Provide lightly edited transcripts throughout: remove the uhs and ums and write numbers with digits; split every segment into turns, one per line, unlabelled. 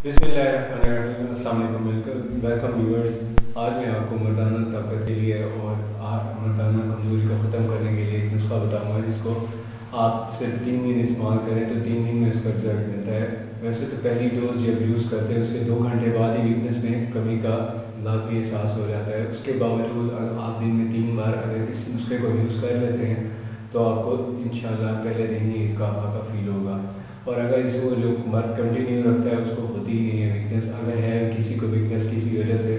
बिस्मिल्लाहिर्रहमानिर्रहीम। अस्सलाम वालेकुम, वेलकम व्यूअर्स। आज मैं आपको मर्दाना ताकत के लिए और मर्दाना कमज़ोरी को ख़त्म करने के लिए एक नुस्खा बताऊंगा जिसको आप सिर्फ 3 दिन इस्तेमाल करें तो 3 दिन में उसका रिजल्ट मिलता है। वैसे तो पहली डोज जब यूज़ करते हैं उसके 2 घंटे बाद ही वीकनेस में कमी का लाजमी एहसास हो जाता है। उसके बावजूद अगर आप दिन में 3 बार अगर इस नुस्खे को यूज़ कर लेते हैं तो आपको इंशाल्लाह पहले दिन ही इसका फाका फील होगा। और अगर इसको जो मर्द कंटिन्यू रखता है उसको होती ही नहीं है वीकनेस। अगर है किसी को वीकनेस किसी वजह से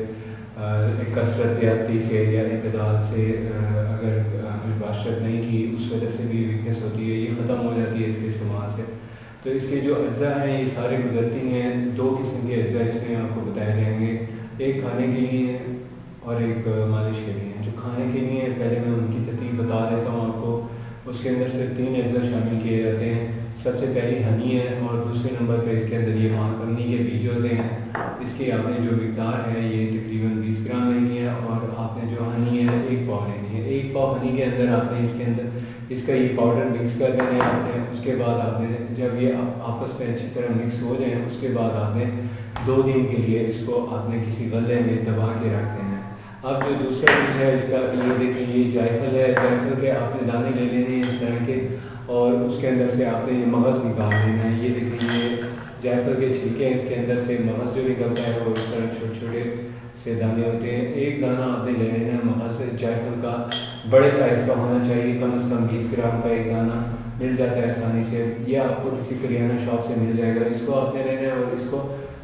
कसरत ज़्यादती से या इतदाल से अगर बाशत नहीं की उस वजह से भी वीकनेस होती है, ये ख़त्म हो जाती है इसके इस्तेमाल से। तो इसके जो अज्जा हैं ये सारे कुदरती हैं। 2 किस्म के अज्जा इसमें आपको बताए जाएंगे, एक खाने के लिए और एक मालिश के लिए। जो खाने के लिए पहले मैं उनकी तरतीब बता देता हूँ आपको। उसके अंदर से 3 अज्जा शामिल किए जाते हैं। सबसे पहली हनी है और दूसरे नंबर पे इसके अंदर ये मानकनी के बीज होते हैं। इसकी आपने जो मिकदार है ये तकरीबन 20 ग्राम लेनी है और आपने जो हनी है 1 पाव लेनी है। 1 पाव हनी के अंदर आपने इसके अंदर इसका ये पाउडर मिक्स कर देना है आपने। उसके बाद आपने जब ये आपस में अच्छी तरह मिक्स हो जाए उसके बाद आपने 2 दिन के लिए इसको आपने किसी गले में दबा के रख देना है। अब जो दूसरा चीज़ है इसका ये देखिए, ये जायफल है। जायफल के आपने दाने ले लेने हैं इस तरह के और उसके अंदर से आपने ये मगज़ निकाल देना है। ये देखिए, ये जायफल के छिलके हैं, इसके अंदर से मगज़ जो निकलता है वो इस तरह छोटे छोटे से दाने होते हैं। एक दाना आपने ले लेना है मगज़ से। जायफल का बड़े साइज़ का होना चाहिए, कम से कम 20 ग्राम का एक दाना मिल जाता है आसानी से। ये आपको किसी करियाना शॉप से मिल जाएगा। इसको आपने लेना है और इसको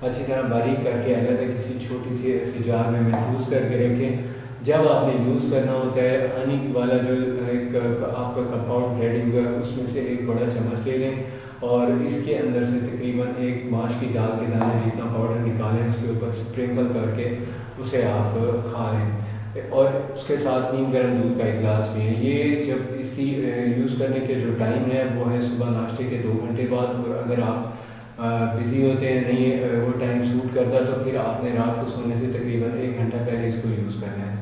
अच्छी तरह बारीक करके अलग किसी छोटी सी ऐसी जार में महफूज करके रखें। जब आपने यूज़ करना होता है हनी वाला जो एक आपका कंपाउंड रेडी हुआ है उसमें से एक बड़ा चम्मच ले लें और इसके अंदर से तकरीबन 1 माश की दाल के दाने जितना पाउडर निकालें उसके ऊपर स्प्रिंकल करके उसे आप खा लें। और उसके साथ नीम गर्म दूध का एक गिलास भी है। ये जब इसकी यूज़ करने के जो टाइम है वो है सुबह नाश्ते के 2 घंटे बाद। और अगर आप बिज़ी होते हैं, नहीं वो टाइम सूट करता तो फिर आपने रात को सोने से तकरीबन 1 घंटा पहले इसको यूज़ करना है।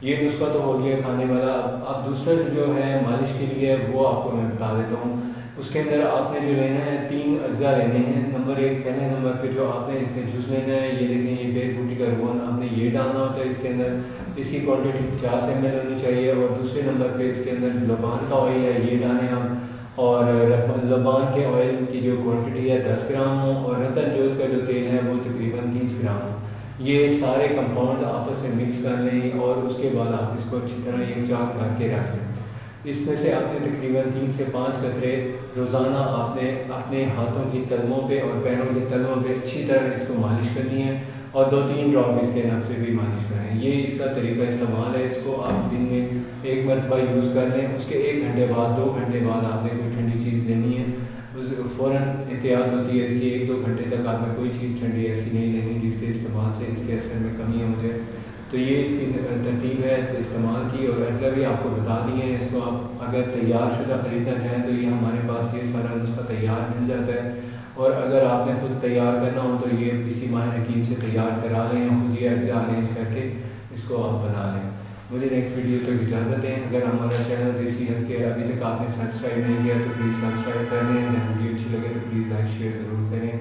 ये नुस्खा तो हो गया खाने वाला। अब दूसरा जो है मालिश के लिए वो आपको मैं बता देता हूँ। उसके अंदर आपने जो लेना है 3 अज्जा लेने हैं। नंबर 1 पहले नंबर पे जो आपने इसमें जूस लेना है, ये देखें, ये बेर बूटी का रोगन आपने ये डालना होता है इसके अंदर। इसकी क्वांटिटी 50 ml होनी चाहिए। और दूसरे नंबर पे इसके अंदर लबान का ऑयल है, ये डालें हम। और लबान के ऑयल की जो क्वांटिटी है 10 ग्राम हो और रतन जोत का जो तेल है वो तकरीबन 30 ग्राम हो। ये सारे कंपाउंड आपस में मिक्स कर लें और उसके बाद आप इसको अच्छी तरह एक जाम करके रख लें। इसमें से आपने तकरीबन 3 से 5 कतरे रोज़ाना आपने अपने हाथों की तलवों पे और पैरों के तलवों पे अच्छी तरह इसको मालिश करनी है और 2-3 ड्रॉप इसके नफ से भी मालिश करें। ये इसका तरीका इस्तेमाल है। इसको आप दिन में 1 मरतबा यूज़ कर लें। उसके 1 घंटे बाद 2 घंटे बाद आपने कोई ठंडी चीज़ लेनी है, उस फ़ौरन एहतियात होती है इसकी। 1-2 घंटे तक आपने कोई चीज़ ठंडी ऐसी नहीं लेनी जिसके इस्तेमाल से इसके असर में कमी हो जाए। तो ये इसकी तरतीब है, तो इस्तेमाल की। और ऐसा भी आपको बता दिए हैं। इसको आप अगर तैयार शुदा ख़रीदना चाहें तो ये हमारे पास ये सारा नुस्खा तैयार मिल जाता है। और अगर आपने खुद तैयार करना हो तो ये किसी माहिर हकीम से तैयार करा लें या खुद ये अज्जा अरेंज करके इसको आप बना लें। मुझे नेक्स्ट वीडियो तक इजाज़त दें। अगर हमारा चैनल देसी हेल्थ केयर अभी तक आपने सब्सक्राइब नहीं किया तो प्लीज़ सब्सक्राइब कर लें। वीडियो अच्छी लगे तो प्लीज़ लाइक शेयर ज़रूर करें।